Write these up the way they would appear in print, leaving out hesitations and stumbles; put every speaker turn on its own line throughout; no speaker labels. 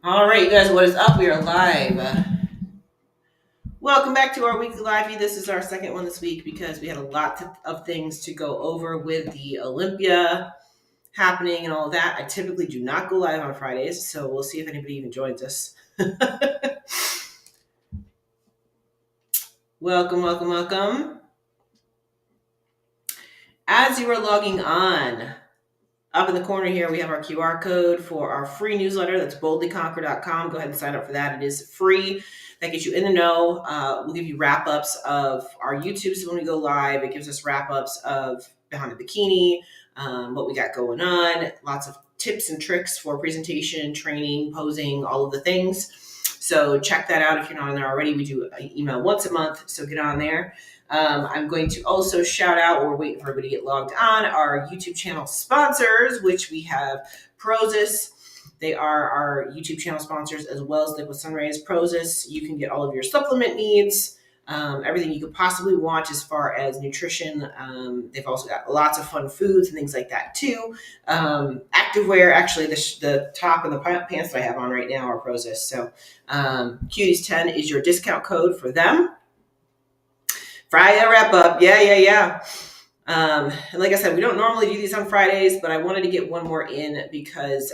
All right, you guys, what is up? We are live. Welcome back to our weekly live feed. This is our second one this week because we had a lot of things to go over with the Olympia happening and all of that. I typically do not go live on Fridays, so we'll see if anybody even joins us. Welcome, welcome, welcome. As you are logging on, up in the corner here, we have our QR code for our free newsletter. That's boldlyconquer.com. Go ahead and sign up for that. It is free. That gets you in the know. We'll give you wrap-ups of our YouTubes when we go live. It gives us wrap-ups of Behind the Bikini, what we got going on, lots of tips and tricks for presentation, training, posing, all of the things. So check that out if you're not on there already. We do an email once a month, so get on there. I'm going to also shout out, we're waiting for everybody to get logged on, our YouTube channel sponsors, which we have Prozis. They are our YouTube channel sponsors, as well as Liquid Sun Rayz. Prozis, you can get all of your supplement needs, everything you could possibly want as far as nutrition. They've also got lots of fun foods and things like that too. Activewear, actually, the top and the pants that I have on right now are Prozis. So Cuties10 is your discount code for them. Friday wrap up. Yeah. And like I said, we don't normally do these on Fridays, but I wanted to get one more in because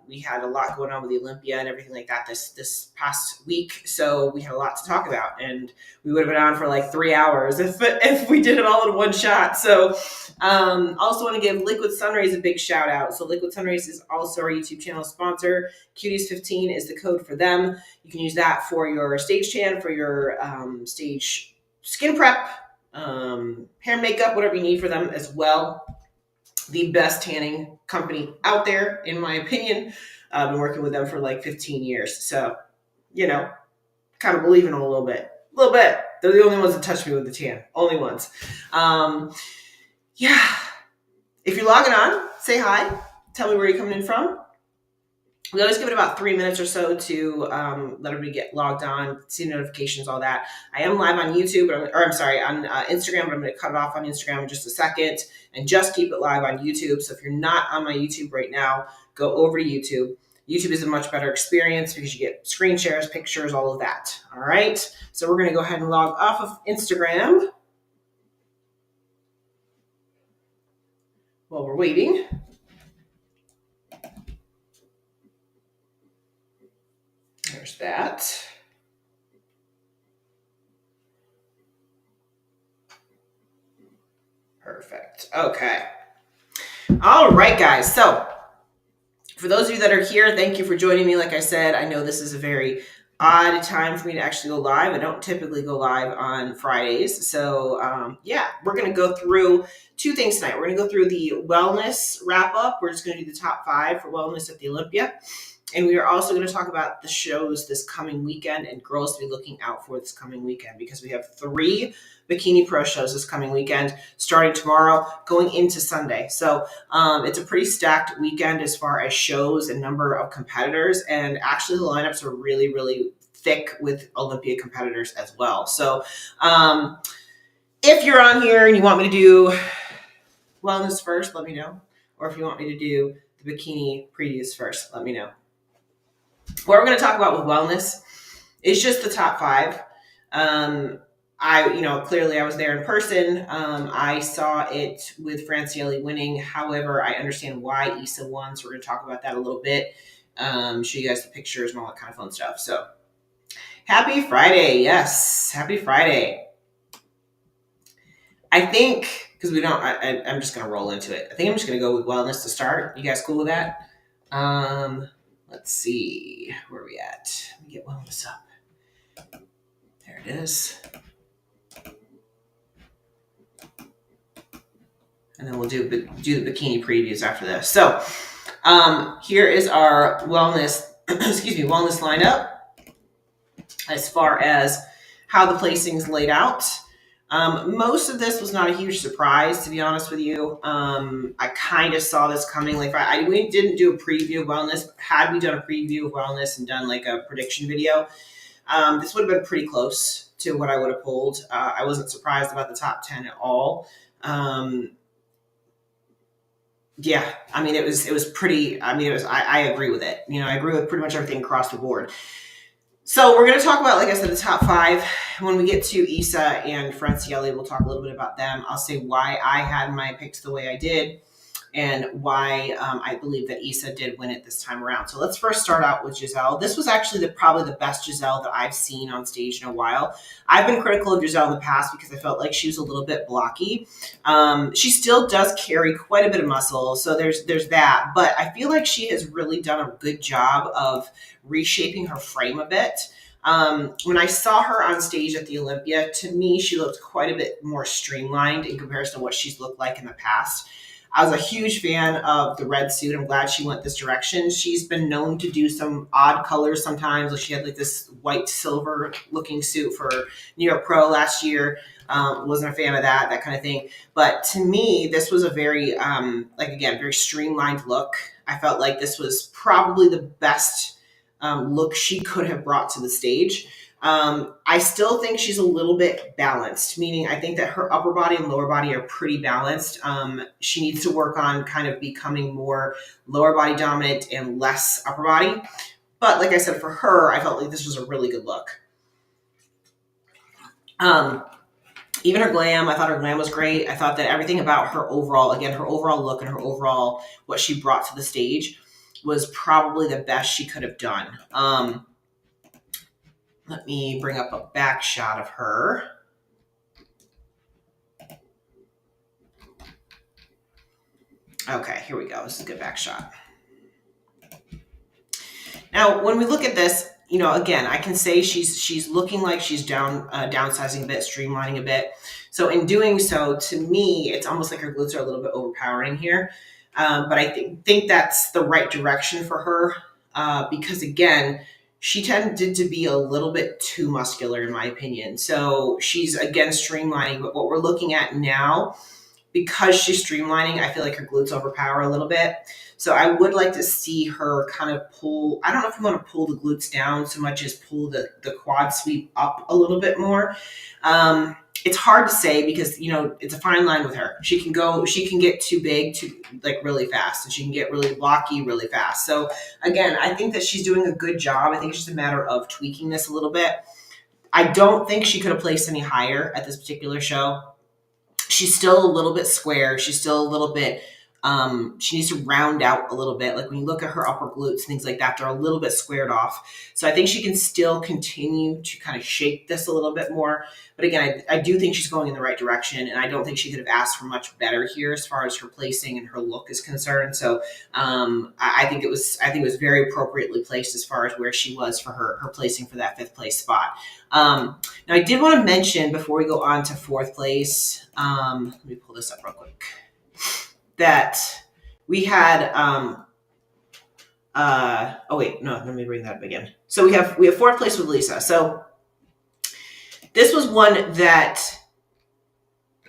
we had a lot going on with the Olympia and everything like that this past week. So we had a lot to talk about, and we would have been on for like 3 hours if we did it all in one shot. So also want to give Liquid Sun Rayz a big shout out. So Liquid Sun Rayz is also our YouTube channel sponsor. Cuties15 is the code for them. You can use that for your stage tan, for your stage skin prep, hair and makeup, whatever you need for them as well. The best tanning company out there, in my opinion. I've been working with them for like 15 years. So, kind of believe in them a little bit. A little bit. They're the only ones that touch me with the tan. Only ones. Yeah. If you're logging on, say hi. Tell me where you're coming in from. We always give it about 3 minutes or so to let everybody get logged on, see notifications, all that. I am live on YouTube, on Instagram, but I'm going to cut it off on Instagram in just a second and just keep it live on YouTube. So if you're not on my YouTube right now, go over to YouTube. YouTube is a much better experience because you get screen shares, pictures, all of that. All right. So we're going to go ahead and log off of Instagram while we're waiting. There's that. Perfect. Okay. All right, guys. So for those of you that are here, thank you for joining me. Like I said, I know this is a very odd time for me to actually go live. I don't typically go live on Fridays. So we're going to go through two things tonight. We're going to go through the wellness wrap up. We're just going to do the top 5 for wellness at the Olympia. And we are also going to talk about the shows this coming weekend and girls to be looking out for this coming weekend, because we have 3 Bikini Pro shows this coming weekend, starting tomorrow, going into Sunday. So it's a pretty stacked weekend as far as shows and number of competitors. And actually the lineups are really, really thick with Olympia competitors as well. So if you're on here and you want me to do wellness first, let me know. Or if you want me to do the bikini previews first, let me know. What we're going to talk about with wellness is just the top 5. Clearly I was there in person. I saw it with Francielli winning. However, I understand why Issa won. So we're going to talk about that a little bit. Show you guys the pictures and all that kind of fun stuff. So happy Friday. Yes. Happy Friday. I think, because I'm just going to roll into it. I think I'm just going to go with wellness to start. You guys cool with that? Let's see, where are we at? Let me get wellness up. There it is. And then we'll do the bikini previews after this. So here is our wellness lineup as far as how the placing's laid out. Most of this was not a huge surprise, to be honest with you. I kind of saw this coming. We didn't do a preview of wellness. Had we done a preview of wellness and done like a prediction video, this would have been pretty close to what I would have pulled. I wasn't surprised about the top 10 at all. Yeah, I mean, it was pretty. I mean, it was. I agree with it. I agree with pretty much everything across the board. So we're going to talk about, like I said, the top five. When we get to Issa and Francielli, we'll talk a little bit about them. I'll say why I had my picks the way I did, and why I believe that Issa did win it this time around. So let's first start out with Giselle. This was actually probably the best Giselle that I've seen on stage in a while. I've been critical of Giselle in the past because I felt like she was a little bit blocky. She still does carry quite a bit of muscle, so there's that. But I feel like she has really done a good job of reshaping her frame a bit. When I saw her on stage at the Olympia, to me, she looked quite a bit more streamlined in comparison to what she's looked like in the past. I was a huge fan of the red suit. I'm glad she went this direction. She's been known to do some odd colors sometimes. Like she had like this white silver looking suit for New York Pro last year. Wasn't a fan of that kind of thing. But to me, this was a very, very streamlined look. I felt like this was probably the best look she could have brought to the stage. I still think she's a little bit balanced, meaning I think that her upper body and lower body are pretty balanced. She needs to work on kind of becoming more lower body dominant and less upper body. But like I said, for her, I felt like this was a really good look. Even her glam, I thought her glam was great. I thought that everything about her overall look and her overall, what she brought to the stage was probably the best she could have done. Let me bring up a back shot of her. Okay, here we go. This is a good back shot. Now, when we look at this, again, I can say she's looking like she's downsizing a bit, streamlining a bit. So in doing so, to me, it's almost like her glutes are a little bit overpowering here. But I think that's the right direction for her because, again, she tended to be a little bit too muscular, in my opinion. So she's, again, streamlining. But what we're looking at now, because she's streamlining, I feel like her glutes overpower a little bit. So I would like to see her kind of pull, I don't know if you want to pull the glutes down so much as pull the quad sweep up a little bit more. It's hard to say because, it's a fine line with her. She can get too big really fast, and she can get really blocky really fast. So again, I think that she's doing a good job. I think it's just a matter of tweaking this a little bit. I don't think she could have placed any higher at this particular show. She's still a little bit square. She's still a little bit, she needs to round out a little bit. Like when you look at her upper glutes, things like that, they're a little bit squared off. So I think she can still continue to kind of shape this a little bit more. But again, I do think she's going in the right direction, and I don't think she could have asked for much better here as far as her placing and her look is concerned. So I think it was very appropriately placed as far as where she was for her placing for that 5th place spot. Now, I did want to mention before we go on to 4th place, let me pull this up real quick, that we had, let me bring that up again. So we have 4th place with Lisa. So this was one that,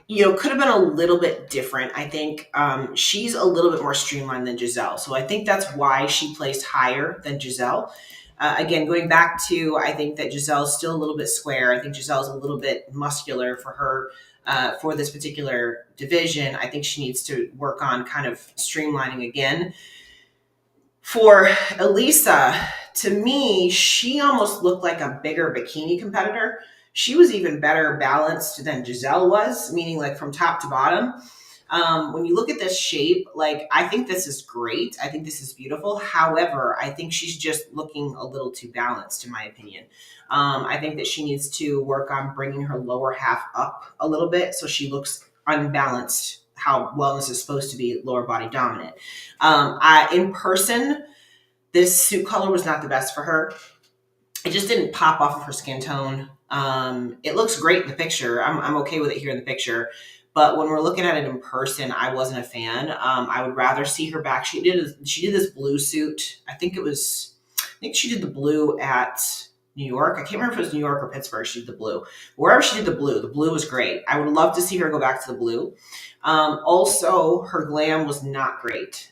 could have been a little bit different. I think she's a little bit more streamlined than Giselle. So I think that's why she placed higher than Giselle. Again, going back to, I think that Giselle's still a little bit square. I think Giselle's a little bit muscular for her, for this particular division. I think she needs to work on kind of streamlining again. For Elisa, to me, she almost looked like a bigger bikini competitor. She was even better balanced than Giselle was, meaning like from top to bottom. When you look at this shape, I think this is great. I think this is beautiful. However, I think she's just looking a little too balanced, in my opinion. I think that she needs to work on bringing her lower half up a little bit so she looks unbalanced, how wellness is supposed to be lower body dominant. In person, this suit color was not the best for her. It just didn't pop off of her skin tone. It looks great in the picture. I'm okay with it here in the picture. But when we're looking at it in person, I wasn't a fan. I would rather see her back. She did this blue suit. I think she did the blue at New York. I can't remember if it was New York or Pittsburgh. She did the blue. Wherever she did the blue was great. I would love to see her go back to the blue. Also, her glam was not great.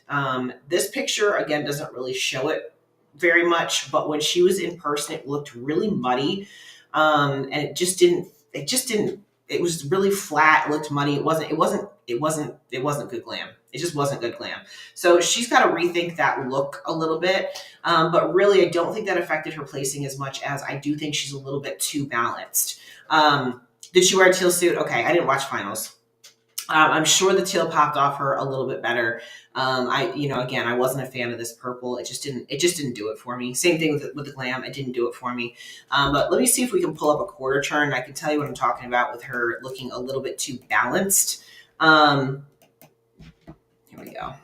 This picture, again, doesn't really show it very much, but when she was in person, it looked really muddy. And it was really flat. It looked muddy. It wasn't good glam. It just wasn't good glam. So she's got to rethink that look a little bit. But really, I don't think that affected her placing as much as I do think she's a little bit too balanced. Did she wear a teal suit? Okay, I didn't watch finals. I'm sure the teal popped off her a little bit better. Again, I wasn't a fan of this purple. It just didn't do it for me. Same thing with the glam. It didn't do it for me. But let me see if we can pull up a quarter turn. I can tell you what I'm talking about with her looking a little bit too balanced. Here we go.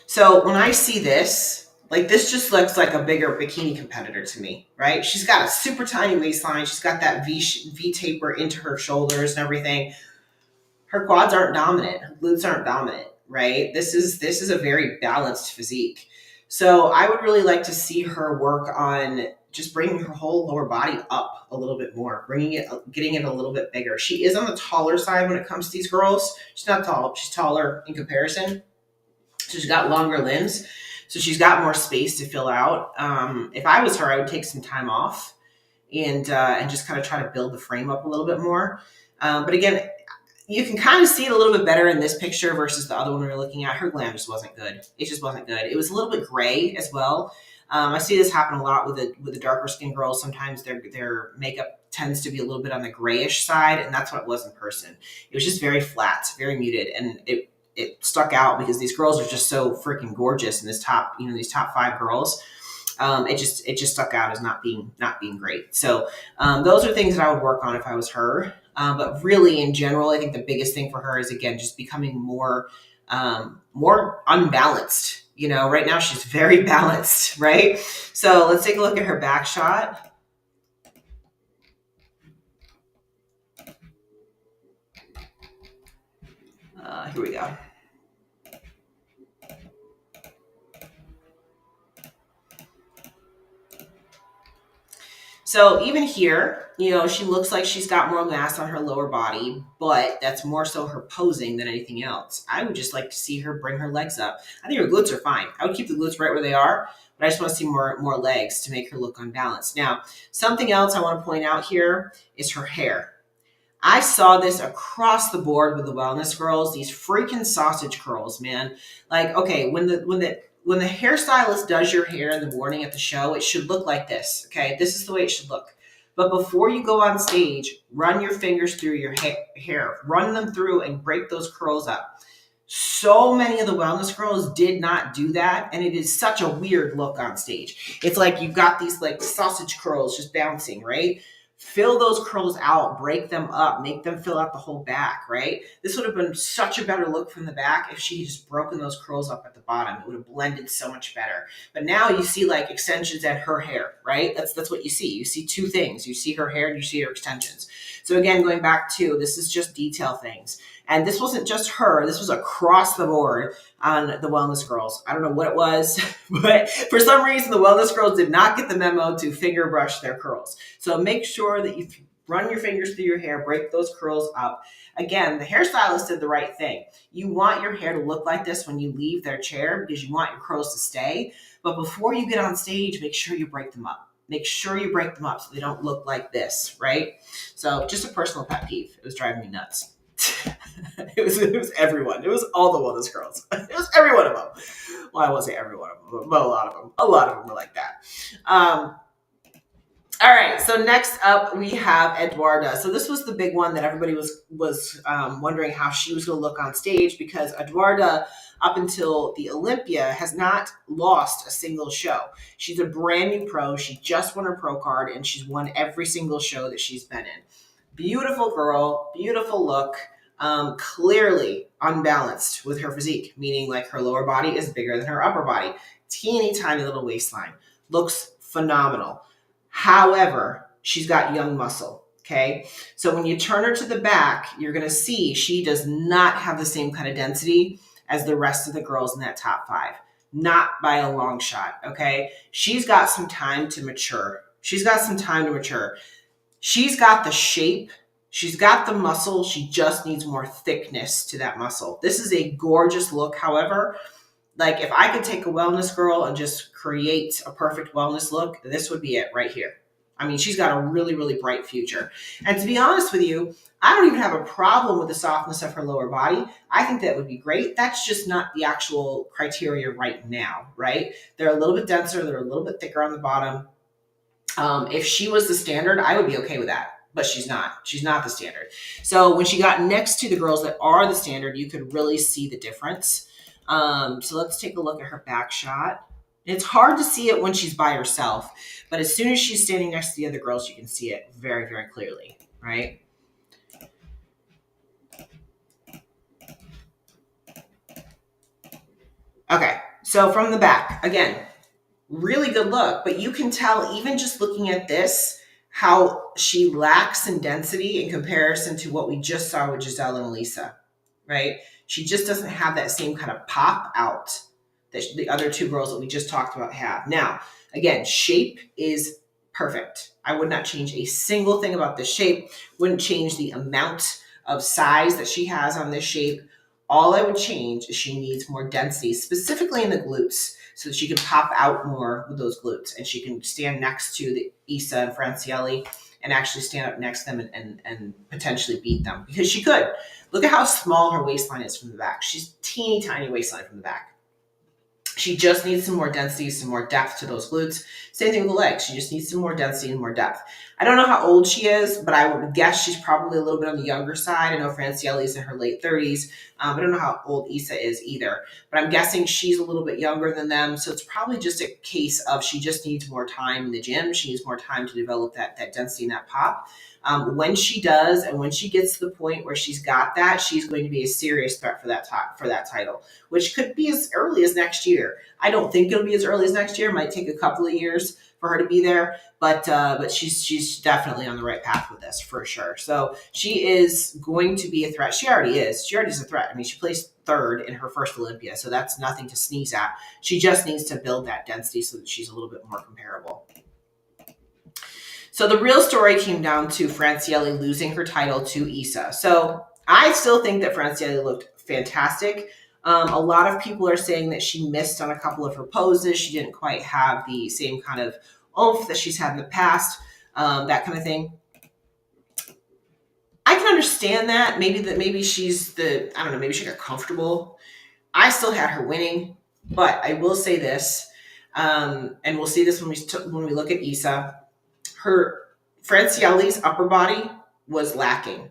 So when I see this, like this just looks like a bigger bikini competitor to me, right? She's got a super tiny waistline. She's got that V taper into her shoulders and everything. Her quads aren't dominant. Her glutes aren't dominant, right? This is a very balanced physique. So I would really like to see her work on just bringing her whole lower body up a little bit more, getting it a little bit bigger. She is on the taller side when it comes to these girls. She's not tall. She's taller in comparison. So she's got longer limbs. So she's got more space to fill out. If I was her, I would take some time off and just kind of try to build the frame up a little bit more. But again, you can kind of see it a little bit better in this picture versus the other one we were looking at. Her glam just wasn't good. It just wasn't good. It was a little bit gray as well. I see this happen a lot with the darker skin girls. Sometimes their makeup tends to be a little bit on the grayish side, and that's what it was in person. It was just very flat, very muted, and it stuck out because these girls are just so freaking gorgeous. And these top 5 girls, it just stuck out as not being great. So those are things that I would work on if I was her. But really, in general, I think the biggest thing for her is, again, just becoming more unbalanced. Right now she's very balanced, right? So let's take a look at her back shot. Here we go. So even here, she looks like she's got more mass on her lower body, but that's more so her posing than anything else. I would just like to see her bring her legs up. I think her glutes are fine. I would keep the glutes right where they are, but I just want to see more legs to make her look unbalanced. Now, something else I want to point out here is her hair. I saw this across the board with the wellness girls, these freaking sausage curls, man. Like, okay, when the hairstylist does your hair in the morning at the show, it should look like this, okay? This is the way it should look. But before you go on stage, run your fingers through your hair. Run them through and break those curls up. So many of the wellness girls did not do that, and it is such a weird look on stage. It's like you've got these like sausage curls just bouncing, right? Fill those curls out, break them up, make them fill out the whole back, right? This would have been such a better look from the back if she had just broken those curls up at the bottom. It would have blended so much better. But now you see like extensions and her hair, right? That's what you see. You see two things. You see her hair and you see her extensions. So again, going back to, this is just detail things. And this wasn't just her. This was across the board on the wellness girls. I don't know what it was, but for some reason, the wellness girls did not get the memo to finger brush their curls. So make sure that you run your fingers through your hair, break those curls up. Again, the hairstylist did the right thing. You want your hair to look like this when you leave their chair because you want your curls to stay. But before you get on stage, make sure you break them up. Make sure you break them up so they don't look like this, right? So just a personal pet peeve. It was driving me nuts. It was everyone. It was all the wellness girls. It was every one of them. Well, I won't say every one of them, but a lot of them. A lot of them were like that. All right. So next up, we have Eduarda. So this was the big one that everybody was wondering how she was going to look on stage, because Eduarda, up until the Olympia, has not lost a single show. She's a brand new pro. She just won her pro card, and she's won every single show that she's been in. Beautiful girl, beautiful look, clearly unbalanced with her physique, meaning like her lower body is bigger than her upper body. Teeny tiny little waistline. Looks phenomenal. However, she's got young muscle, okay? So when you turn her to the back, you're going to see she does not have the same kind of density as the rest of the girls in that top 5. Not by a long shot, okay? She's got some time to mature. She's got the shape. She's got the muscle. She just needs more thickness to that muscle. This is a gorgeous look. However, like if I could take a wellness girl and just create a perfect wellness look, this would be it right here. I mean, she's got a really, really bright future. And to be honest with you, I don't even have a problem with the softness of her lower body. I think that would be great. That's just not the actual criteria right now, right? They're a little bit denser. They're a little bit thicker on the bottom. If she was the standard, I would be okay with that. But she's not. She's not the standard. So when she got next to the girls that are the standard, you could really see the difference. So let's take a look at her back shot. It's hard to see it when she's by herself, but as soon as she's standing next to the other girls, you can see it very, very clearly, right? Okay, so from the back, again, really good look, but you can tell even just looking at this how she lacks in density in comparison to what we just saw with Giselle and Elisa, right? She just doesn't have that same kind of pop out that the other two girls that we just talked about have. Now, again, shape is perfect. I would not change a single thing about this shape. Wouldn't change the amount of size that she has on this shape. All I would change is she needs more density, specifically in the glutes, so that she can pop out more with those glutes and she can stand next to the Isa and Francielli and actually stand up next to them and potentially beat them, because she could. Look at how small her waistline is from the back. She's teeny tiny waistline from the back. She just needs some more density, some more depth to those glutes. Same thing with the legs. She just needs some more density and more depth. I don't know how old she is, but I would guess she's probably a little bit on the younger side. I know Francielli is in her late 30s. I don't know how old Isa is either, but I'm guessing she's a little bit younger than them. So it's probably just a case of she just needs more time in the gym. She needs more time to develop that density and that pop. When she does, and when she gets to the point where she's got that, she's going to be a serious threat for that title, which could be as early as next year. I don't think it'll be as early as next year. It might take a couple of years for her to be there, but she's definitely on the right path with this for sure. So she is going to be a threat. She already is. She already is a threat. I mean, she placed third in her first Olympia, so that's nothing to sneeze at. She just needs to build that density so that she's a little bit more comparable. So the real story came down to Francielli losing her title to Isa. So I still think that Francielli looked fantastic. A lot of people are saying that she missed on a couple of her poses. She didn't quite have the same kind of oomph that she's had in the past, that kind of thing. I can understand that. Maybe she's I don't know, maybe she got comfortable. I still had her winning, but I will say this, and we'll see this when we look at Isa. Her Francielli's upper body was lacking.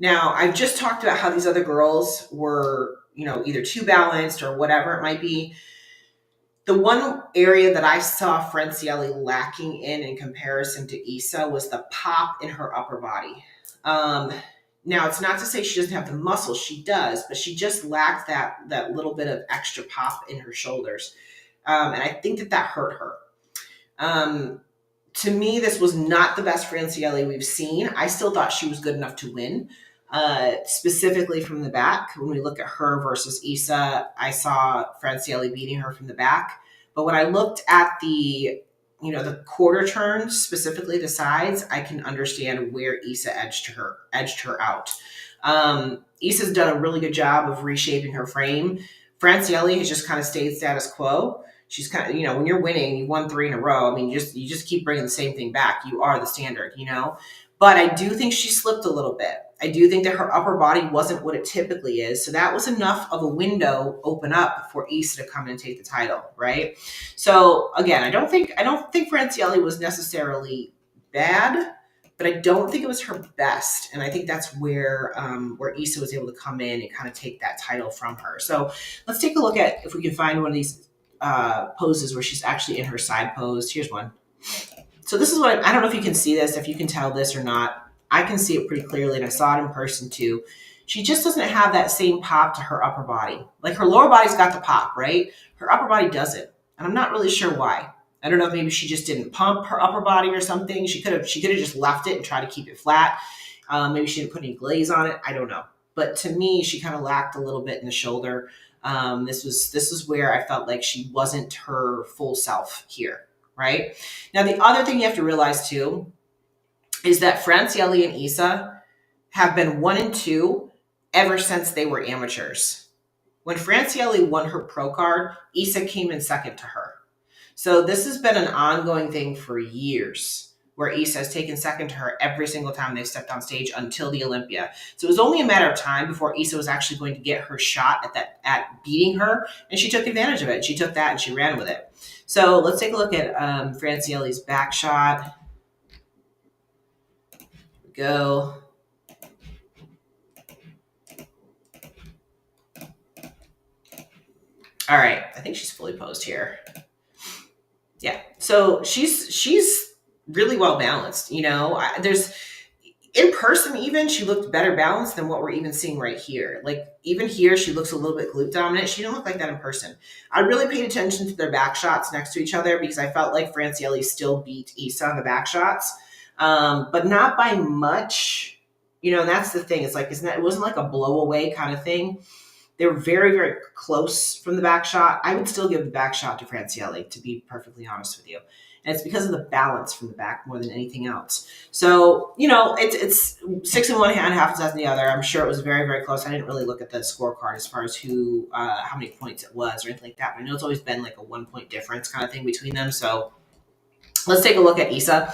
Now, I've just talked about how these other girls were, either too balanced or whatever it might be. The one area that I saw Francielli lacking in comparison to Isa was the pop in her upper body. Now, it's not to say she doesn't have the muscle. She does, but she just lacked that little bit of extra pop in her shoulders. And I think that hurt her. To me, this was not the best Francielli we've seen. I still thought she was good enough to win, specifically from the back. When we look at her versus Isa, I saw Francielli beating her from the back. But when I looked at the quarter turns, specifically the sides, I can understand where Isa edged her out. Isa's done a really good job of reshaping her frame. Francielli has just kind of stayed status quo. She's kind of, when you're winning, you won 3 in a row. I mean, you just keep bringing the same thing back. You are the standard, But I do think she slipped a little bit. I do think that her upper body wasn't what it typically is. So that was enough of a window open up for Isa to come in and take the title, right? So again, I don't think Francielli was necessarily bad, but I don't think it was her best. And I think that's where Isa was able to come in and kind of take that title from her. So let's take a look at if we can find one of these poses where she's actually in her side pose. Here's one. So this is what, I don't know if you can see this, if you can tell this or not. I can see it pretty clearly, and I saw it in person too. She just doesn't have that same pop to her upper body. Like her lower body's got the pop, right? Her upper body doesn't. And I'm not really sure why. I don't know if maybe she just didn't pump her upper body or something. She could have just left it and tried to keep it flat. Maybe she didn't put any glaze on it. I don't know. But to me, she kind of lacked a little bit in the shoulder. This is where I felt like she wasn't her full self here, right? Now, the other thing you have to realize too is that Francielli and Isa have been 1 and 2 ever since they were amateurs. When Francielli won her pro card, Isa came in second to her. So this has been an ongoing thing for years, where Issa has taken second to her every single time they stepped on stage until the Olympia. So it was only a matter of time before Issa was actually going to get her shot at beating her, and she took advantage of it. She took that and she ran with it. So let's take a look at Francielli's back shot. Here we go. All right, I think she's fully posed here. Yeah, so she's really well balanced. You know, there's in person even she looked better balanced than what we're even seeing right here. Like even here, she looks a little bit glute dominant. She didn't look like that in person. I really paid attention to their back shots next to each other because I felt like Francielli still beat Issa on the back shots, but not by much. You know, and that's the thing. It's like it wasn't like a blow away kind of thing. They were very, very close from the back shot. I would still give the back shot to Francielli, to be perfectly honest with you. And it's because of the balance from the back more than anything else. So, you know, it's 6 in one hand, half a dozen in the other. I'm sure it was very, very close. I didn't really look at the scorecard as far as how many points it was or anything like that. But I know it's always been like a 1 point difference kind of thing between them. So let's take a look at Issa.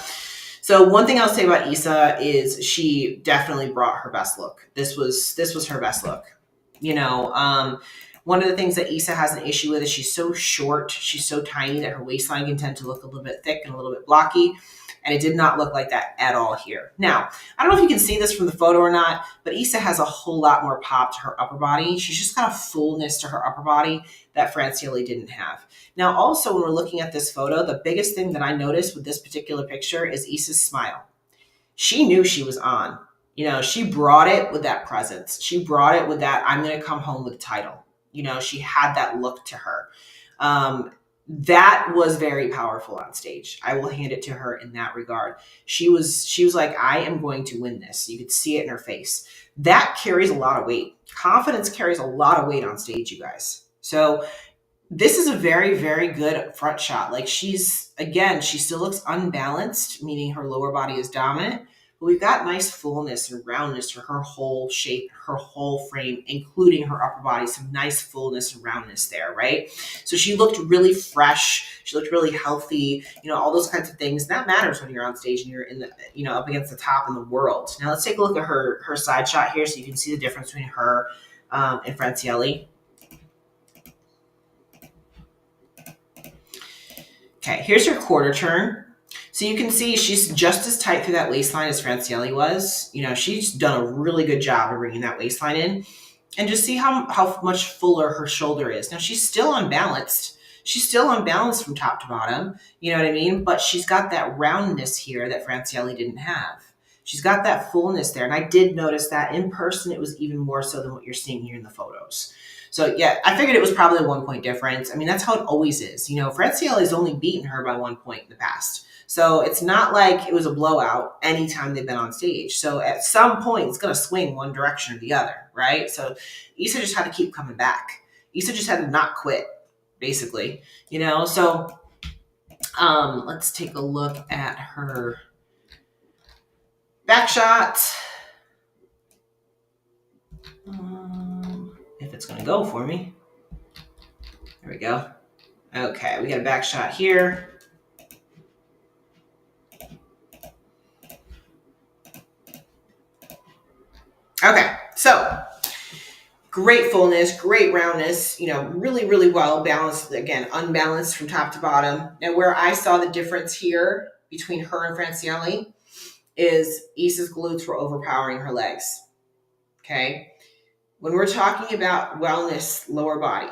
So one thing I'll say about Issa is she definitely brought her best look. This was her best look. You know, one of the things that Issa has an issue with is she's so short, she's so tiny that her waistline can tend to look a little bit thick and a little bit blocky. And it did not look like that at all here. Now, I don't know if you can see this from the photo or not, but Issa has a whole lot more pop to her upper body. She's just got a fullness to her upper body that Francielli didn't have. Now, also, when we're looking at this photo, the biggest thing that I noticed with this particular picture is Issa's smile. She knew she was on. You know, she brought it with that presence. She brought it with that, I'm going to come home with the title. You know, she had that look to her. That was very powerful on stage. I will hand it to her in that regard. She was like, I am going to win this. You could see it in her face. That carries a lot of weight. Confidence carries a lot of weight on stage, you guys. So this is a very, very good front shot. Like she still looks unbalanced, meaning her lower body is dominant. But we've got nice fullness and roundness to her whole shape, her whole frame, including her upper body, some nice fullness and roundness there, right? So she looked really fresh. She looked really healthy, you know, all those kinds of things. That matters when you're on stage and you're in the, you know, up against the top in the world. Now let's take a look at her side shot here so you can see the difference between her and Francielli. Okay, here's her quarter turn. So you can see she's just as tight through that waistline as Francielli was. You know, she's done a really good job of bringing that waistline in. And just see how much fuller her shoulder is. Now, she's still unbalanced. She's still unbalanced from top to bottom. You know what I mean? But she's got that roundness here that Francielli didn't have. She's got that fullness there. And I did notice that in person, it was even more so than what you're seeing here in the photos. So, yeah, I figured it was probably a 1 point difference. I mean, that's how it always is. You know, Francielli's only beaten her by 1 point in the past. So it's not like it was a blowout anytime they've been on stage. So at some point, it's going to swing one direction or the other, right? So Issa just had to keep coming back. Issa just had to not quit, basically, you know? So let's take a look at her back shot. If it's going to go for me. There we go. Okay, we got a back shot here. Okay, so great fullness, great roundness, you know, really, really well balanced. Again, unbalanced from top to bottom. Now, where I saw the difference here between her and Francielli is Issa's glutes were overpowering her legs. Okay, when we're talking about wellness, lower body,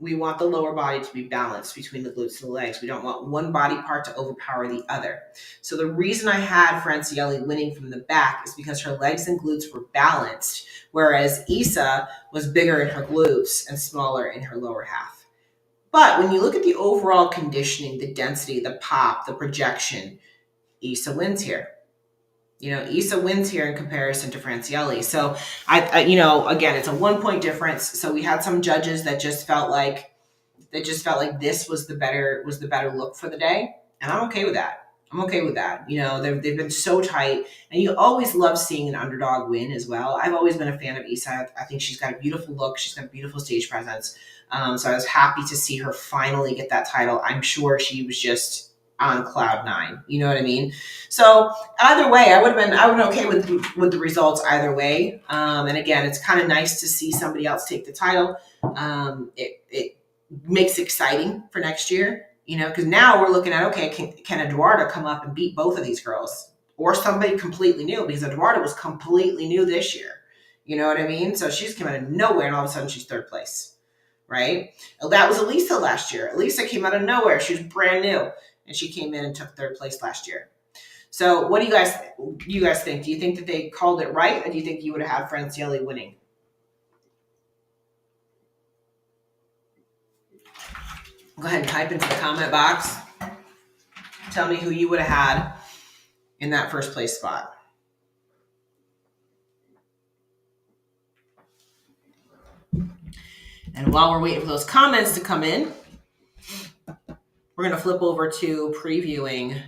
we want the lower body to be balanced between the glutes and the legs. We don't want one body part to overpower the other. So the reason I had Francielli winning from the back is because her legs and glutes were balanced, whereas Issa was bigger in her glutes and smaller in her lower half. But when you look at the overall conditioning, the density, the pop, the projection, Issa wins here. You know, Issa wins here in comparison to Francielli. So I you know, again, it's a 1 point difference. So we had some judges that just felt like this was the better look for the day. And I'm okay with that. I'm okay with that. You know, they've been so tight, and you always love seeing an underdog win as well. I've always been a fan of Issa. I think she's got a beautiful look. She's got a beautiful stage presence. So I was happy to see her finally get that title. I'm sure she was just on cloud nine. You know what I mean? So either way, I would have been okay with the results either way. And again, it's kind of nice to see somebody else take the title. It makes it exciting for next year, because now we're looking at, okay, can Eduarda come up and beat both of these girls, or somebody completely new, because Eduarda was completely new this year. You know what I mean? So she's come out of nowhere, and all of a sudden she's third place, right? That was Elisa last year. Elisa came out of nowhere. She was brand new, and she came in and took third place last year. So what do you guys think? Do you think that they called it right, or do you think you would have had Francielli winning? Go ahead and type into the comment box. Tell me who you would have had in that first place spot. And while we're waiting for those comments to come in, we're going to flip over to previewing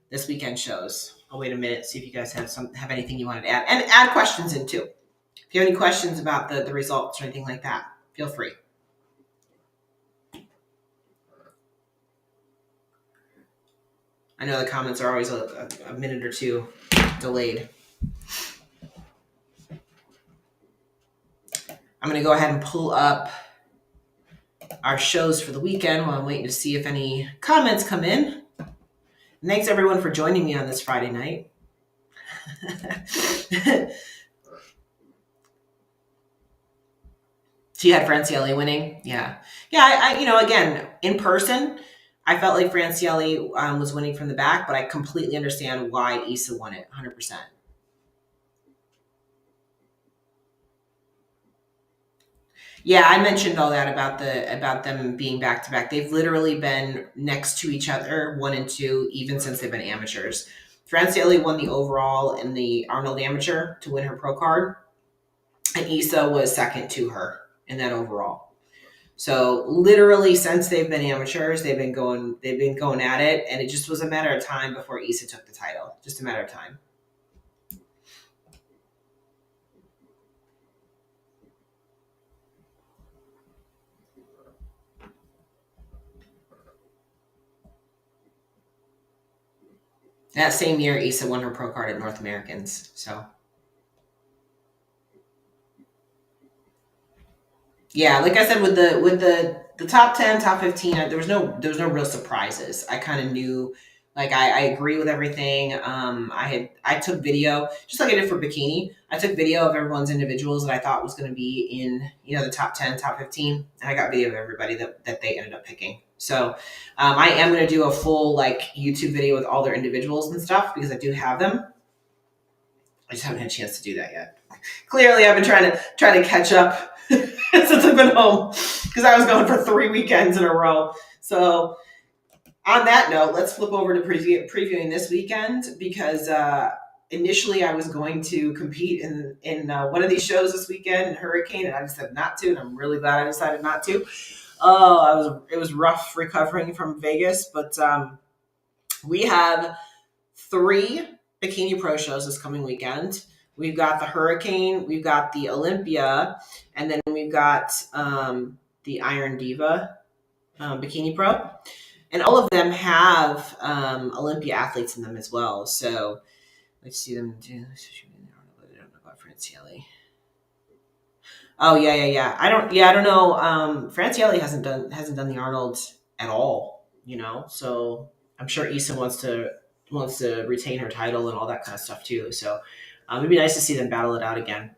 this weekend shows. I'll wait a minute, see if you guys have anything you wanted to add. And add questions in too. If you have any questions about the results or anything like that, feel free. I know the comments are always a minute or two delayed. I'm going to go ahead and pull up our shows for the weekend while I'm waiting to see if any comments come in. And thanks everyone for joining me on this Friday night. She had Francielli winning. Yeah. I again, in person, I felt like Francielli was winning from the back, but I completely understand why Issa won it 100%. Yeah, I mentioned all that about them being back to back. They've literally been next to each other, 1 and 2, even since they've been amateurs. Francielli won the overall in the Arnold Amateur to win her pro card, and Issa was second to her in that overall. So literally since they've been amateurs, they've been going at it, and it just was a matter of time before Issa took the title. Just a matter of time. That same year, Issa won her pro card at North Americans. So yeah, like I said, with the top 10, top 15, there was no real surprises. I kind of knew, like I agree with everything. I took video, just like I did for Bikini. I took video of everyone's individuals that I thought was going to be in, the top 10, top 15, and I got video of everybody that they ended up picking. So I am going to do a full YouTube video with all their individuals and stuff, because I do have them. I just haven't had a chance to do that yet. Clearly, I've been trying to catch up since I've been home, because I was going for 3 weekends in a row. So on that note, let's flip over to previewing this weekend, because initially I was going to compete in one of these shows this weekend in Hurricane, and I decided not to, and I'm really glad I decided not to. It was rough recovering from Vegas, but we have 3 Bikini Pro shows this coming weekend. We've got the Hurricane, we've got the Olympia, and then we've got the Iron Diva Bikini Pro. And all of them have Olympia athletes in them as well. So let's see them do. I don't know about Francielli. Oh yeah. I don't know. Francielli hasn't done the Arnold at all. So I'm sure Issa wants to retain her title and all that kind of stuff too. So it'd be nice to see them battle it out again.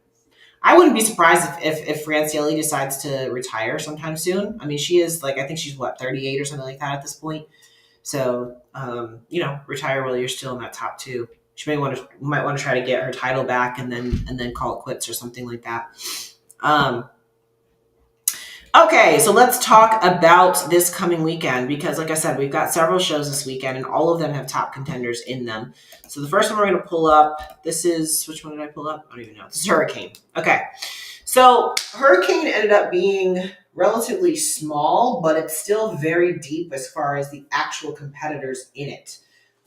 I wouldn't be surprised if Francielli decides to retire sometime soon. I mean, she is I think she's 38 or something like that at this point. So retire while you're still in that top 2. She might want to try to get her title back and then call it quits or something like that. Okay, so let's talk about this coming weekend, because like I said, we've got several shows this weekend and all of them have top contenders in them. So the first one we're going to pull up, which one did I pull up? I don't even know. This is Hurricane. Okay, so Hurricane ended up being relatively small, but it's still very deep as far as the actual competitors in it.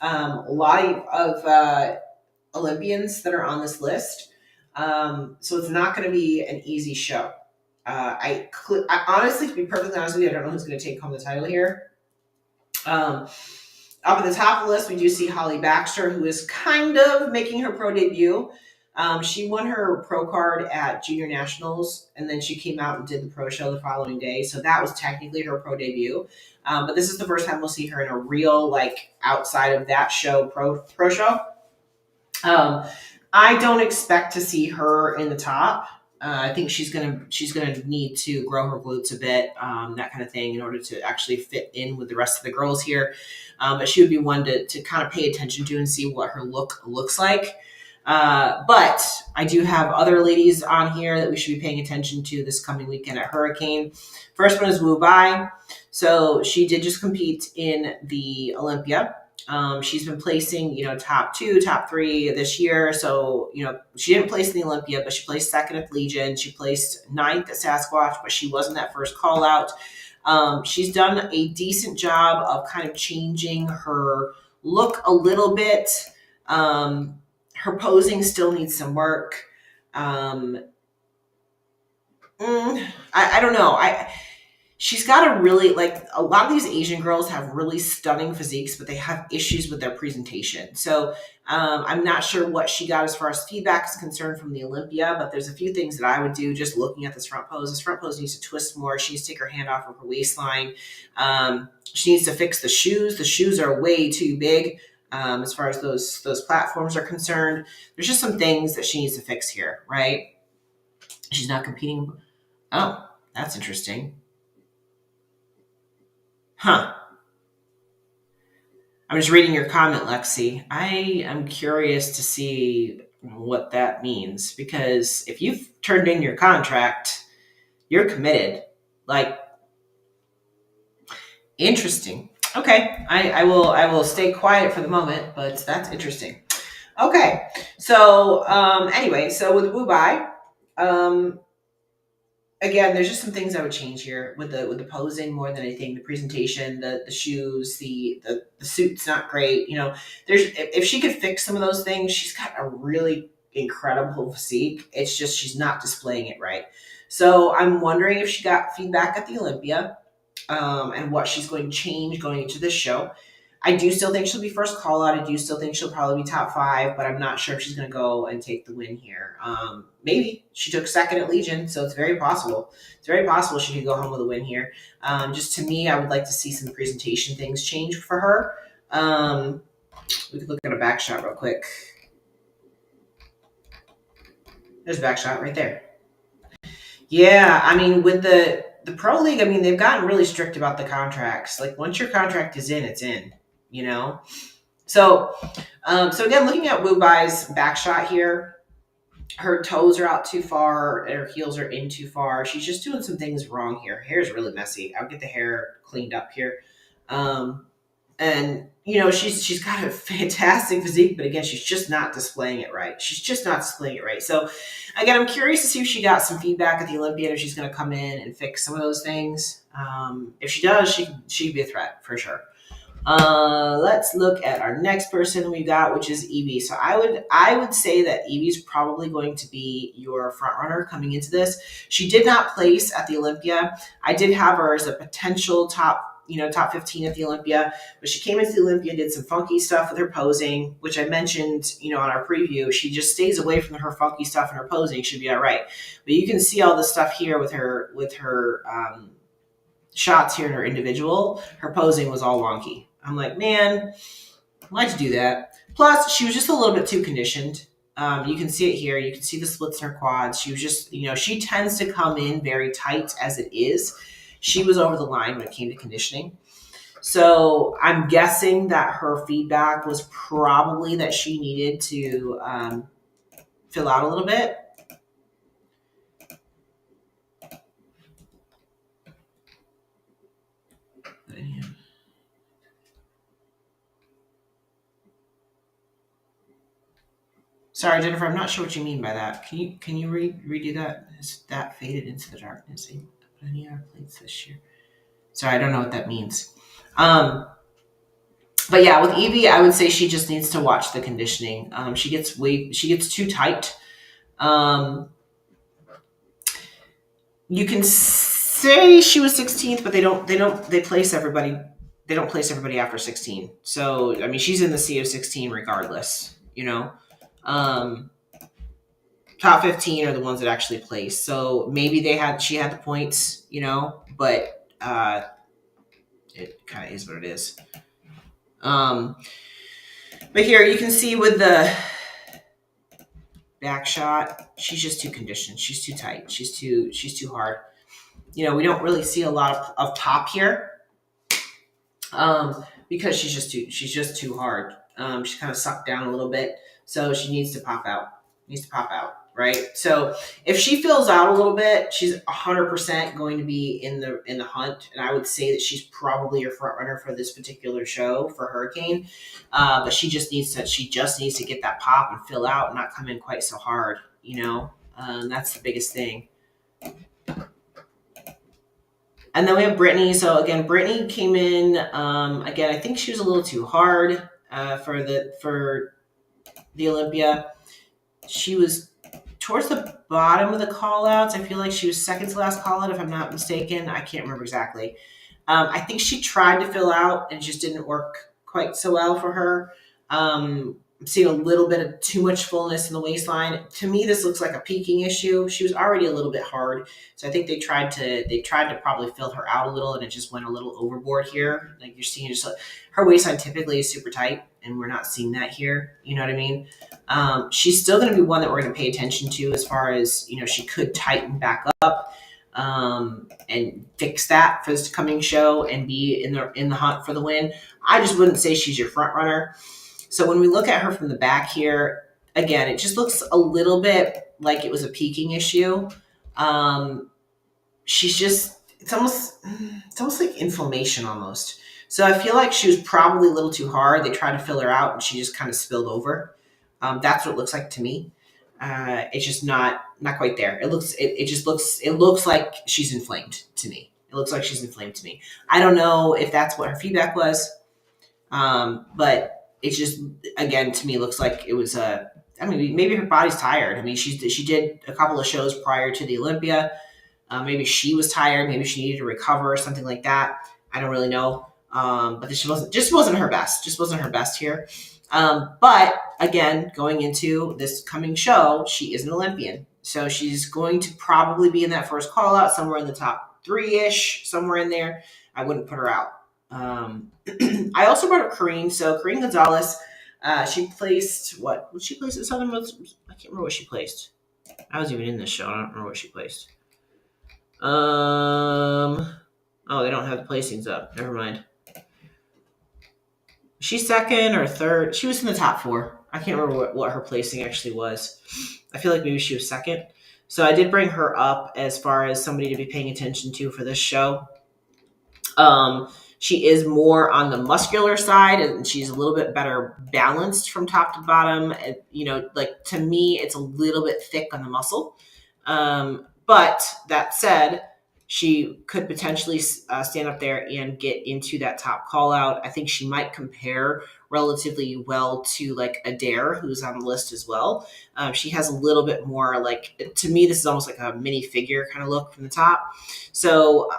A lot of Olympians that are on this list. So it's not going to be an easy show. I honestly, to be perfectly honest with you, I don't know who's going to take home the title here. Up at the top of the list, we do see Holly Baxter, who is kind of making her pro debut. She won her pro card at Junior Nationals, and then she came out and did the pro show the following day. So that was technically her pro debut. But this is the first time we'll see her in a real, like, outside of that show, pro show. I don't expect to see her in the top. I think she's gonna need to grow her glutes a bit, that kind of thing, in order to actually fit in with the rest of the girls here. But she would be one to kind of pay attention to and see what her look looks like. But I do have other ladies on here that we should be paying attention to this coming weekend at Hurricane. First one is Wu Bai. So she did just compete in the Olympia. She's been placing, top 2, top 3 this year. So, she didn't place in the Olympia, but she placed second at Legion. She placed 9th at Sasquatch, but she wasn't that first call out. She's done a decent job of kind of changing her look a little bit. Her posing still needs some work. I don't know. She's got a really, like, a lot of these Asian girls have really stunning physiques, but they have issues with their presentation. So I'm not sure what she got as far as feedback is concerned from the Olympia, but there's a few things that I would do just looking at this front pose. This front pose needs to twist more. She needs to take her hand off of her waistline. She needs to fix the shoes. The shoes are way too big as far as those platforms are concerned. There's just some things that she needs to fix here, right? She's not competing. Oh, that's interesting. Huh. I'm just reading your comment, Lexi. I am curious to see what that means, because if you've turned in your contract, you're committed. Like, interesting. Okay, I will stay quiet for the moment, but that's interesting. Okay, so anyway, so with Wu Bai, again, there's just some things I would change here with the posing more than anything. The presentation, the shoes, the suit's not great. There's, if she could fix some of those things, she's got a really incredible physique. It's just she's not displaying it right. So I'm wondering if she got feedback at the Olympia, and what she's going to change going into this show. I do still think she'll be first call out. I do still think she'll probably be top 5, but I'm not sure if she's going to go and take the win here. Maybe she took second at Legion, so it's very possible. It's very possible she could go home with a win here. Just to me, I would like to see some presentation things change for her. We could look at a back shot real quick. There's a back shot right there. Yeah, I mean, with the Pro League, I mean, they've gotten really strict about the contracts. Like, once your contract is in, it's in. So again, looking at Wu Bai's back shot here, her toes are out too far, her heels are in too far. She's just doing some things wrong here. Her hair is really messy. I'll get the hair cleaned up here. And she's got a fantastic physique, but again, she's just not displaying it right. So again, I'm curious to see if she got some feedback at the Olympia, if she's going to come in and fix some of those things. If she does, she'd be a threat for sure. Let's look at our next person we got, which is Evie. So I would say that Evie's probably going to be your front runner coming into this. She did not place at the Olympia. I did have her as a potential top 15 at the Olympia, but she came into the Olympia, did some funky stuff with her posing, which I mentioned, on our preview. She just stays away from her funky stuff and her posing. Should be all right. But you can see all this stuff here with her shots here in her individual. Her posing was all wonky. I'm like, man, why'd you do that? Plus, she was just a little bit too conditioned. You can see it here. You can see the splits in her quads. She was just, she tends to come in very tight as it is. She was over the line when it came to conditioning. So I'm guessing that her feedback was probably that she needed to fill out a little bit. Sorry, Jennifer, I'm not sure what you mean by that. Can you redo that? Is that faded into the darkness? Any other plates this year? Sorry, I don't know what that means. But yeah, with Evie, I would say she just needs to watch the conditioning. She gets too tight. You can say she was 16th, but they place everybody they don't place everybody after 16. So, I mean, she's in the sea of 16 regardless, you know. Top 15 are the ones that actually place. So maybe she had the points, you know, but it kind of is what it is. But here you can see with the back shot, she's just too conditioned. She's too tight. She's too hard. You know, we don't really see a lot of top here, because she's just too hard. She's kind of sucked down a little bit, so she needs to pop out. Right? So if she fills out a little bit, she's 100% going to be in the hunt, and I would say that she's probably your front runner for this particular show for Hurricane. But she just needs to get that pop and fill out and not come in quite so hard. You know, that's the biggest thing. And then we have Brittany. So again, Brittany came in. Again, I think she was a little too hard for the Olympia. She was towards the bottom of the call outs. I feel like she was second to last call out, if I'm not mistaken. I can't remember exactly. I think she tried to fill out and it just didn't work quite so well for her. I'm seeing a little bit of too much fullness in the waistline. To me, this looks like a peaking issue. She was already a little bit hard. So I think they tried to probably fill her out a little, and it just went a little overboard here. Like you're seeing just her waistline typically is super tight, and we're not seeing that here. You know what I mean? She's still going to be one that we're going to pay attention to as far as, you know, she could tighten back up and fix that for this coming show and be in the hunt for the win. I just wouldn't say she's your front runner. So when we look at her from the back here, again, it just looks a little bit like it was a peaking issue. It's almost like inflammation almost. So I feel like she was probably a little too hard. They tried to fill her out and she just kind of spilled over. That's what it looks like to me. It's just not quite there. It looks like she's inflamed to me. I don't know if that's what her feedback was. But it just, again, to me, looks like it was maybe her body's tired. I mean, she did a couple of shows prior to the Olympia. Maybe she was tired. Maybe she needed to recover or something like that. I don't really know. But this wasn't her best. Just wasn't her best here. But again, going into this coming show, she is an Olympian. So she's going to probably be in that first call out, somewhere in the top 3-ish, somewhere in there. I wouldn't put her out. I also brought up Karine. So Karine Gonzalez, she placed what? What she placed at Southern Woods? I can't remember what she placed. I was even in this show. I don't remember what she placed. Oh, they don't have the placings up. Never mind. She's second or third. She was in the top 4. I can't remember what her placing actually was. I feel like maybe she was second. So I did bring her up as far as somebody to be paying attention to for this show. She is more on the muscular side, and she's a little bit better balanced from top to bottom. You know, like to me, it's a little bit thick on the muscle. But that said, she could potentially stand up there and get into that top call out. I think she might compare relatively well to like Adair, who's on the list as well. She has a little bit more like, to me, this is almost like a mini figure kind of look from the top. So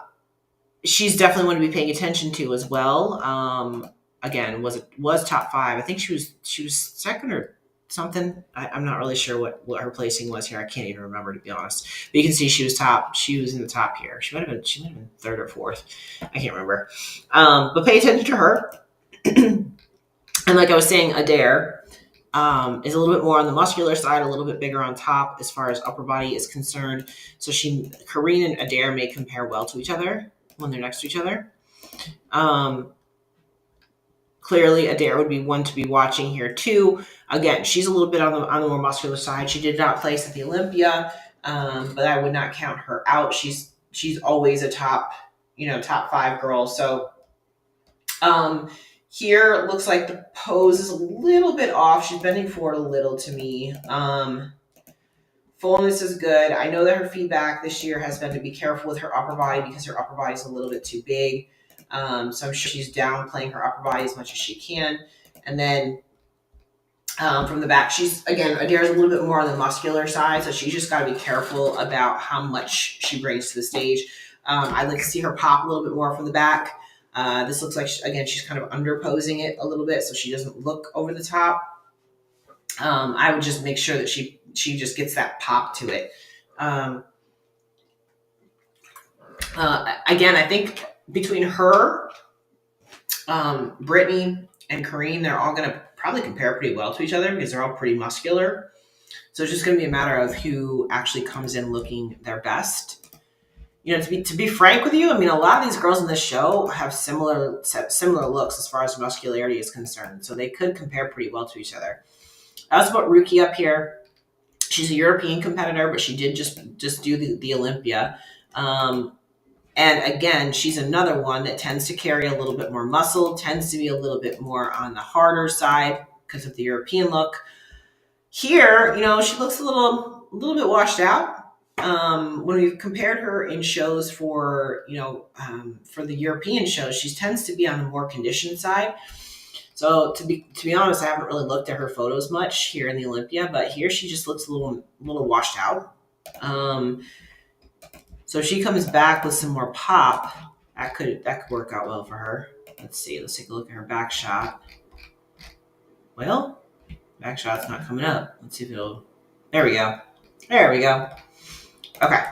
she's definitely one to be paying attention to as well. Again, was top 5. I think she was second or something. I'm not really sure what her placing was here. I can't even remember, to be honest. But you can see she was top. She was in the top here. She might have been third or fourth. I can't remember. But pay attention to her. And like I was saying, Adair is a little bit more on the muscular side, a little bit bigger on top as far as upper body is concerned. So Karine and Adair may compare well to each other when they're next to each other. Clearly, Adair would be one to be watching here too. Again, she's a little bit on the more muscular side. She did not place at the Olympia, but I would not count her out. She's always a top 5 girl. So here it looks like the pose is a little bit off. She's bending forward a little to me. Fullness is good. I know that her feedback this year has been to be careful with her upper body because her upper body is a little bit too big. So I'm sure she's downplaying her upper body as much as she can. And then from the back, Adair's a little bit more on the muscular side, so she's just got to be careful about how much she brings to the stage. I'd like to see her pop a little bit more from the back. This looks like, again, she's kind of underposing it a little bit so she doesn't look over the top. I would just make sure that she just gets that pop to it. Again, I think between her, Brittany, and Kareen, they're all going to probably compare pretty well to each other because they're all pretty muscular. So it's just going to be a matter of who actually comes in looking their best. You know, to be frank with you, I mean, a lot of these girls in this show have similar looks as far as muscularity is concerned. So they could compare pretty well to each other. I also put Ruki up here. She's a European competitor, but she did just do the Olympia. And again, she's another one that tends to carry a little bit more muscle, tends to be a little bit more on the harder side because of the European look. Here, you know, she looks a little bit washed out. When we've compared her in shows for, for the European shows, she tends to be on the more conditioned side. So to be honest, I haven't really looked at her photos much here in the Olympia, but here she just looks a little washed out. So if she comes back with some more pop, that could work out well for her. Let's see. Let's take a look at her back shot. Well, back shot's not coming up. Let's see if it'll. There we go. There we go. Okay.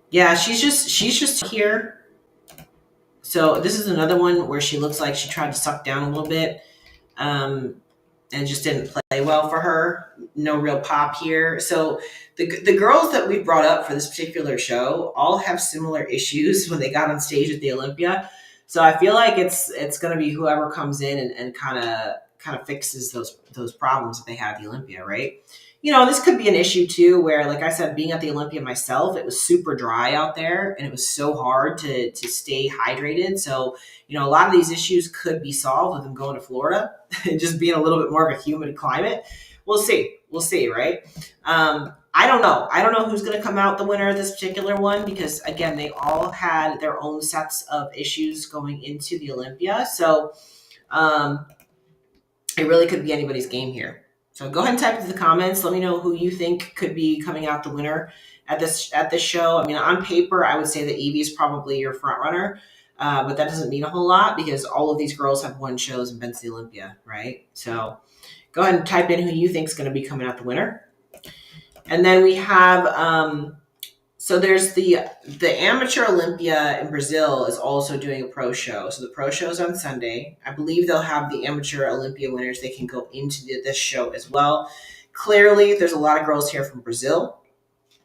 Yeah, she's just here. So this is another one where she looks like she tried to suck down a little bit, and just didn't play well for her. No real pop here. So the girls that we brought up for this particular show all have similar issues when they got on stage at the Olympia. So I feel like it's going to be whoever comes in and kind of fixes those problems that they had at the Olympia, right? You know, this could be an issue too, where, like I said, being at the Olympia myself, it was super dry out there and it was so hard to stay hydrated. So, you know, a lot of these issues could be solved with them going to Florida and just being a little bit more of a humid climate. We'll see, right? I don't know who's going to come out the winner of this particular one because, again, they all had their own sets of issues going into the Olympia. So it really could be anybody's game here. So go ahead and type into the comments. Let me know who you think could be coming out the winner at this show. I mean, on paper, I would say that Evie is probably your front runner, but that doesn't mean a whole lot because all of these girls have won shows and been to the Olympia, right? So go ahead and type in who you think is going to be coming out the winner. And then we have, so there's the Amateur Olympia in Brazil is also doing a pro show. So the pro show is on Sunday. I believe they'll have the Amateur Olympia winners. They can go into this show as well. Clearly, there's a lot of girls here from Brazil.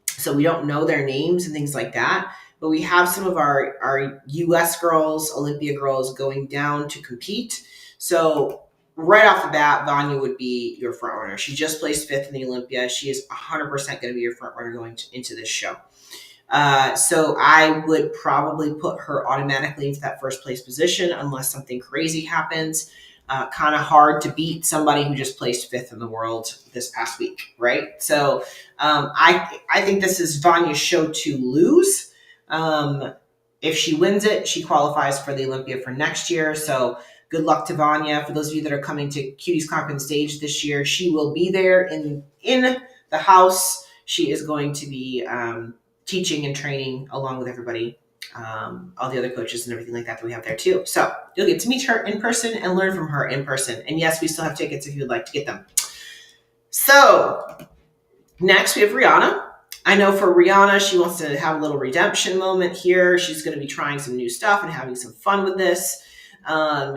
So we don't know their names and things like that. But we have some of our U.S. girls, Olympia girls, going down to compete. So right off the bat, Vanya would be your front runner. She just placed 5th in the Olympia. She is 100% going to be your front runner going into this show. So I would probably put her automatically into that first place position unless something crazy happens. Kind of hard to beat somebody who just placed 5th in the world this past week, right? So I think this is Vanya's show to lose. If she wins it, she qualifies for the Olympia for next year. So good luck to Vanya. For those of you that are coming to Cuties Conquering the Stage this year, she will be there in the house. She is going to be teaching and training along with everybody, all the other coaches and everything like that we have there too. So you'll get to meet her in person and learn from her in person. And yes, we still have tickets if you would like to get them. So next we have Rihanna. I know for Rihanna, she wants to have a little redemption moment here. She's going to be trying some new stuff and having some fun with this. I've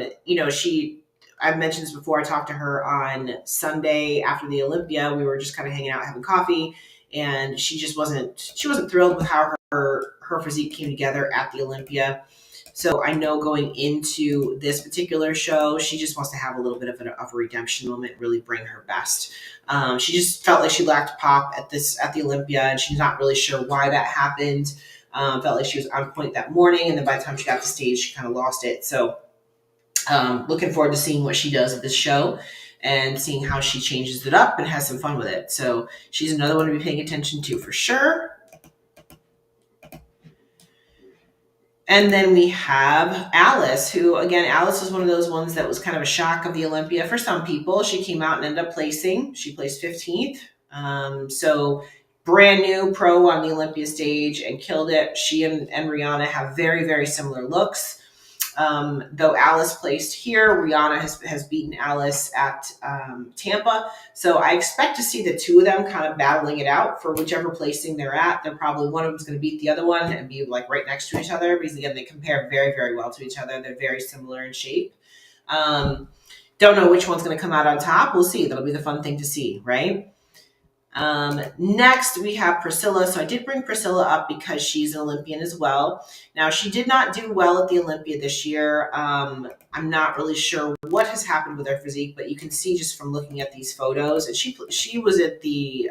mentioned this before. I talked to her on Sunday after the Olympia. We were just kind of hanging out, having coffee. And she wasn't thrilled with how her physique came together at the Olympia. So I know going into this particular show, she just wants to have a little bit of a redemption moment, really bring her best. She just felt like she lacked pop at the Olympia, and she's not really sure why that happened. Felt like she was on point that morning, and then by the time she got to stage, she kind of lost it. So looking forward to seeing what she does at this show and seeing how she changes it up and has some fun with it. So she's another one to be paying attention to for sure. And then we have Alice, who, again, Alice is one of those ones that was kind of a shock of the Olympia for some people. She came out and ended up placing. She placed 15th. So brand new pro on the Olympia stage and killed it. She and Rihanna have very, very similar looks. Though Alice placed here, Rihanna has beaten Alice at Tampa. So I expect to see the two of them kind of battling it out for whichever placing they're at. They're probably, one of them's going to beat the other one and be like right next to each other, because again, they compare very, very well to each other. They're very similar in shape. Don't know which one's going to come out on top. We'll see. That'll be the fun thing to see, right? Next, we have Priscilla. So I did bring Priscilla up because she's an Olympian as well. Now, she did not do well at the Olympia this year. I'm not really sure what has happened with her physique, but you can see just from looking at these photos. And she was at the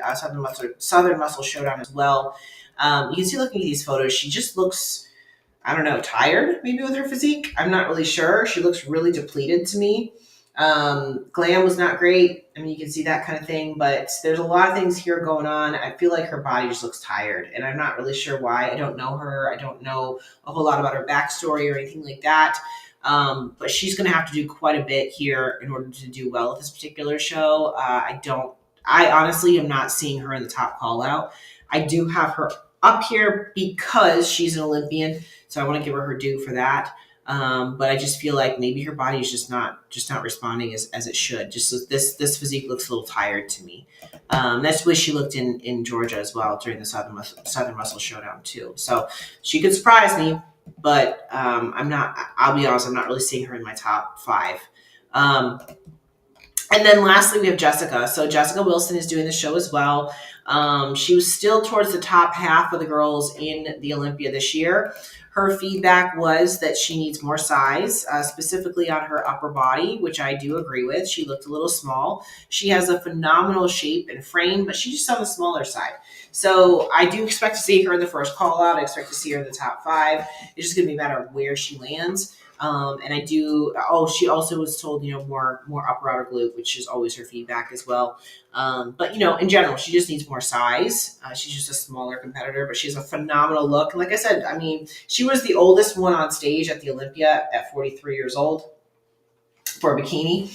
Southern Muscle Showdown as well. You can see looking at these photos, she just looks, I don't know, tired maybe with her physique. I'm not really sure. She looks really depleted to me. Glam was not great. I mean, you can see that kind of thing, but there's a lot of things here going on. I feel like her body just looks tired, and I'm not really sure why. I don't know her. I don't know a whole lot about her backstory or anything like that. But she's going to have to do quite a bit here in order to do well at this particular show. I honestly am not seeing her in the top call out. I do have her up here because she's an Olympian, so I want to give her due for that. But I just feel like maybe her body is just not responding as it should. Just this physique looks a little tired to me. That's the way she looked in Georgia as well during the Southern Muscle Showdown too. So she could surprise me, but I'll be honest, I'm not really seeing her in my top 5. And then lastly, we have Jessica. So Jessica Wilson is doing the show as well. She was still towards the top half of the girls in the Olympia this year. Her feedback was that she needs more size, specifically on her upper body, which I do agree with. She looked a little small. She has a phenomenal shape and frame, but she's just on the smaller side. So I do expect to see her in the first call out. I expect to see her in the top 5. It's just going to be a matter of where she lands. And I do, she also was told, more upper outer glute, which is always her feedback as well. But, in general, she just needs more size. She's just a smaller competitor, but she has a phenomenal look. And like I said, I mean, she was the oldest one on stage at the Olympia at 43 years old for Bikini.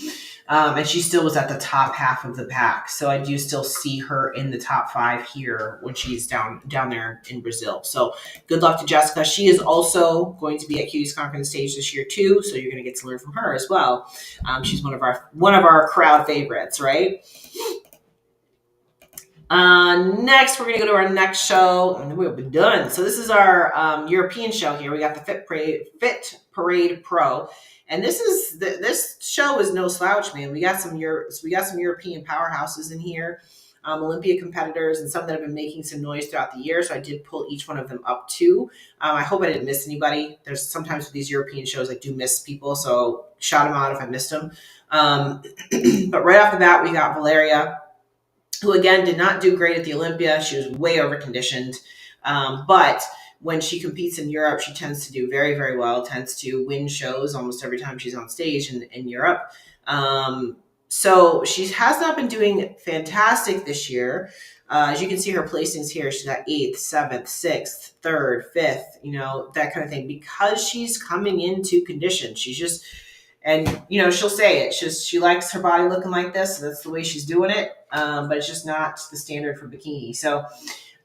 And she still was at the top half of the pack. So I do still see her in the top 5 here when she's down there in Brazil. So good luck to Jessica. She is also going to be at Cuties Conquer the Stage this year too. So you're going to get to learn from her as well. She's one of our crowd favorites, right? Next, we're going to go to our next show, and then we'll be done. So this is our European show here. We got the Fit Parade Pro. And this show is no slouch, man. We got some European powerhouses in here, Olympia competitors, and some that have been making some noise throughout the year. So I did pull each one of them up too. I hope I didn't miss anybody. There's sometimes with these European shows I do miss people, so shout them out if I missed them. But right off the bat, we got Valeria, who again did not do great at the Olympia. She was way over conditioned, but when she competes in Europe, she tends to do very, very well, tends to win shows almost every time she's on stage in Europe. So she has not been doing fantastic this year. As you can see her placings here, she's got 8th, 7th, 6th, 3rd, 5th, that kind of thing, because she's coming into condition. She's just, and she'll say it. She likes her body looking like this, so that's the way she's doing it. But it's just not the standard for Bikini. So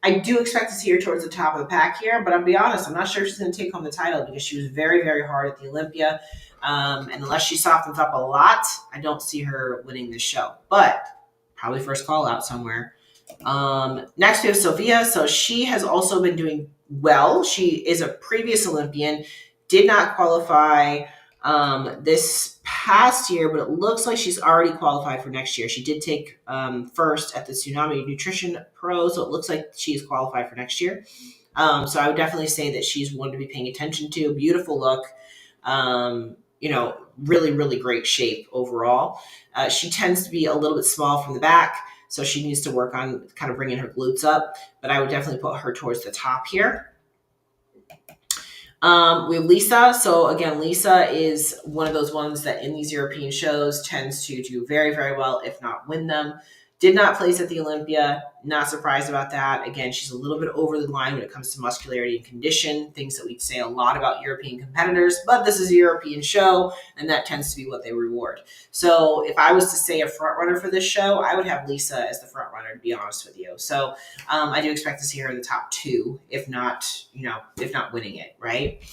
I do expect to see her towards the top of the pack here, but I'll be honest, I'm not sure she's going to take home the title because she was very, very hard at the Olympia. And unless she softens up a lot, I don't see her winning this show, but probably first call out somewhere. Next, we have Sophia. So she has also been doing well. She is a previous Olympian, did not qualify this past year, but it looks like she's already qualified for next year. She did take first at the Tsunami Nutrition Pro, so it looks like she's qualified for next year. So I would definitely say that she's one to be paying attention to. Beautiful look, really, really great shape overall. She tends to be a little bit small from the back, so she needs to work on kind of bringing her glutes up, but I would definitely put her towards the top here. We have Lisa. So again, Lisa is one of those ones that in these European shows tends to do very, very well, if not win them. Did not place at the Olympia. Not surprised about that. Again, she's a little bit over the line when it comes to muscularity and condition, things that we'd say a lot about European competitors, but this is a European show, and that tends to be what they reward. So if I was to say a front runner for this show, I would have Lisa as the front runner, to be honest with you. So I do expect to see her in the top two, if not winning it, right?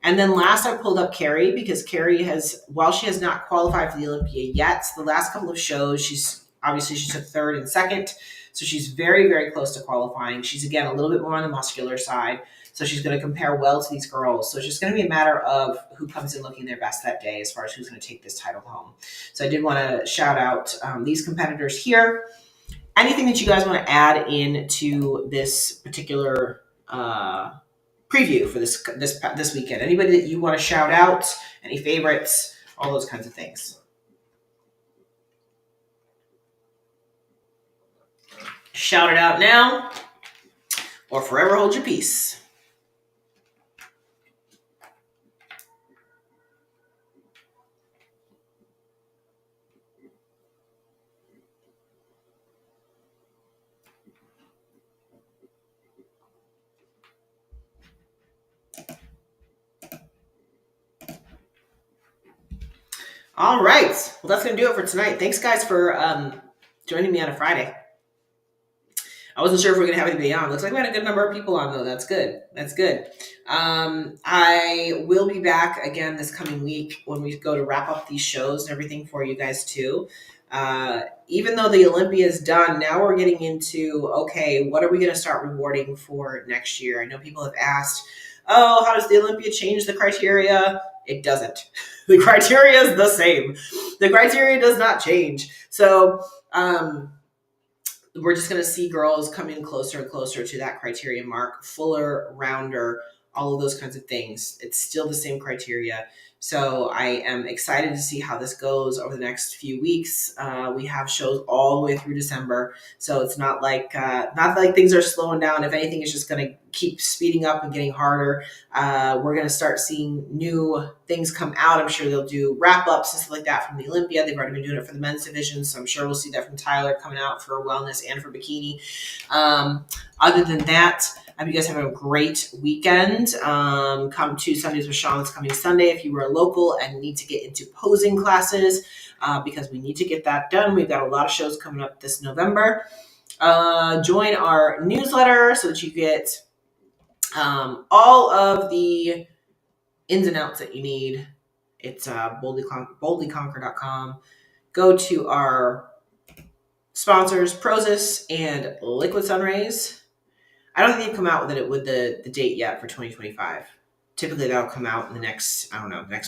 And then last I pulled up Carrie, because Carrie has, while she has not qualified for the Olympia yet, the last couple of shows, she took third and second. So she's very, very close to qualifying. She's, again, a little bit more on the muscular side. So she's going to compare well to these girls. So it's just going to be a matter of who comes in looking their best that day as far as who's going to take this title home. So I did want to shout out these competitors here. Anything that you guys want to add into this particular preview for this weekend? Anybody that you want to shout out? Any favorites? All those kinds of things. Shout it out now, or forever hold your peace. All right. Well, that's going to do it for tonight. Thanks, guys, for joining me on a Friday. I wasn't sure if we were going to have anybody on. Looks like we had a good number of people on, though. That's good. That's good. I will be back again this coming week when we go to wrap up these shows and everything for you guys, too. Even though the Olympia is done, now we're getting into, okay, what are we going to start rewarding for next year? I know people have asked, oh, how does the Olympia change the criteria? It doesn't. The criteria is the same. The criteria does not change. So we're just going to see girls come in closer and closer to that criteria mark, fuller, rounder, all of those kinds of things. It's still the same criteria. So I am excited to see how this goes over the next few weeks. We have shows all the way through December. So it's not like things are slowing down. If anything, it's just going to keep speeding up and getting harder. We're going to start seeing new things come out. I'm sure they'll do wrap-ups and stuff like that from the Olympia. They've already been doing it for the men's division. So I'm sure we'll see that from Tyler coming out for wellness and for bikini. Other than that, I hope you guys have a great weekend. Come to Sundays with Sean this coming Sunday if you are local and need to get into posing classes, because we need to get that done. We've got a lot of shows coming up this November. Join our newsletter so that you get all of the ins and outs that you need. It's boldlyconquer.com. Go to our sponsors, Prozis and Liquid Sun Rayz. I don't think they've come out with the date yet for 2025. Typically that'll come out in the next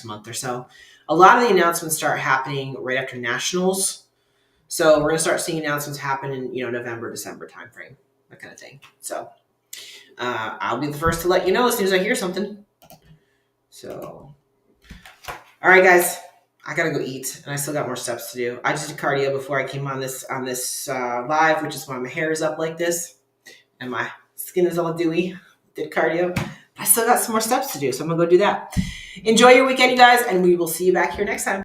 month or so. A lot of the announcements start happening right after nationals. So we're going to start seeing announcements happen in, November, December timeframe, that kind of thing. So I'll be the first to let you know as soon as I hear something. So, all right, guys, I got to go eat, and I still got more steps to do. I just did cardio before I came on this live, which is why my hair is up like this and my skin is all dewy. Did cardio. I still got some more steps to do, so I'm going to go do that. Enjoy your weekend, you guys, and we will see you back here next time.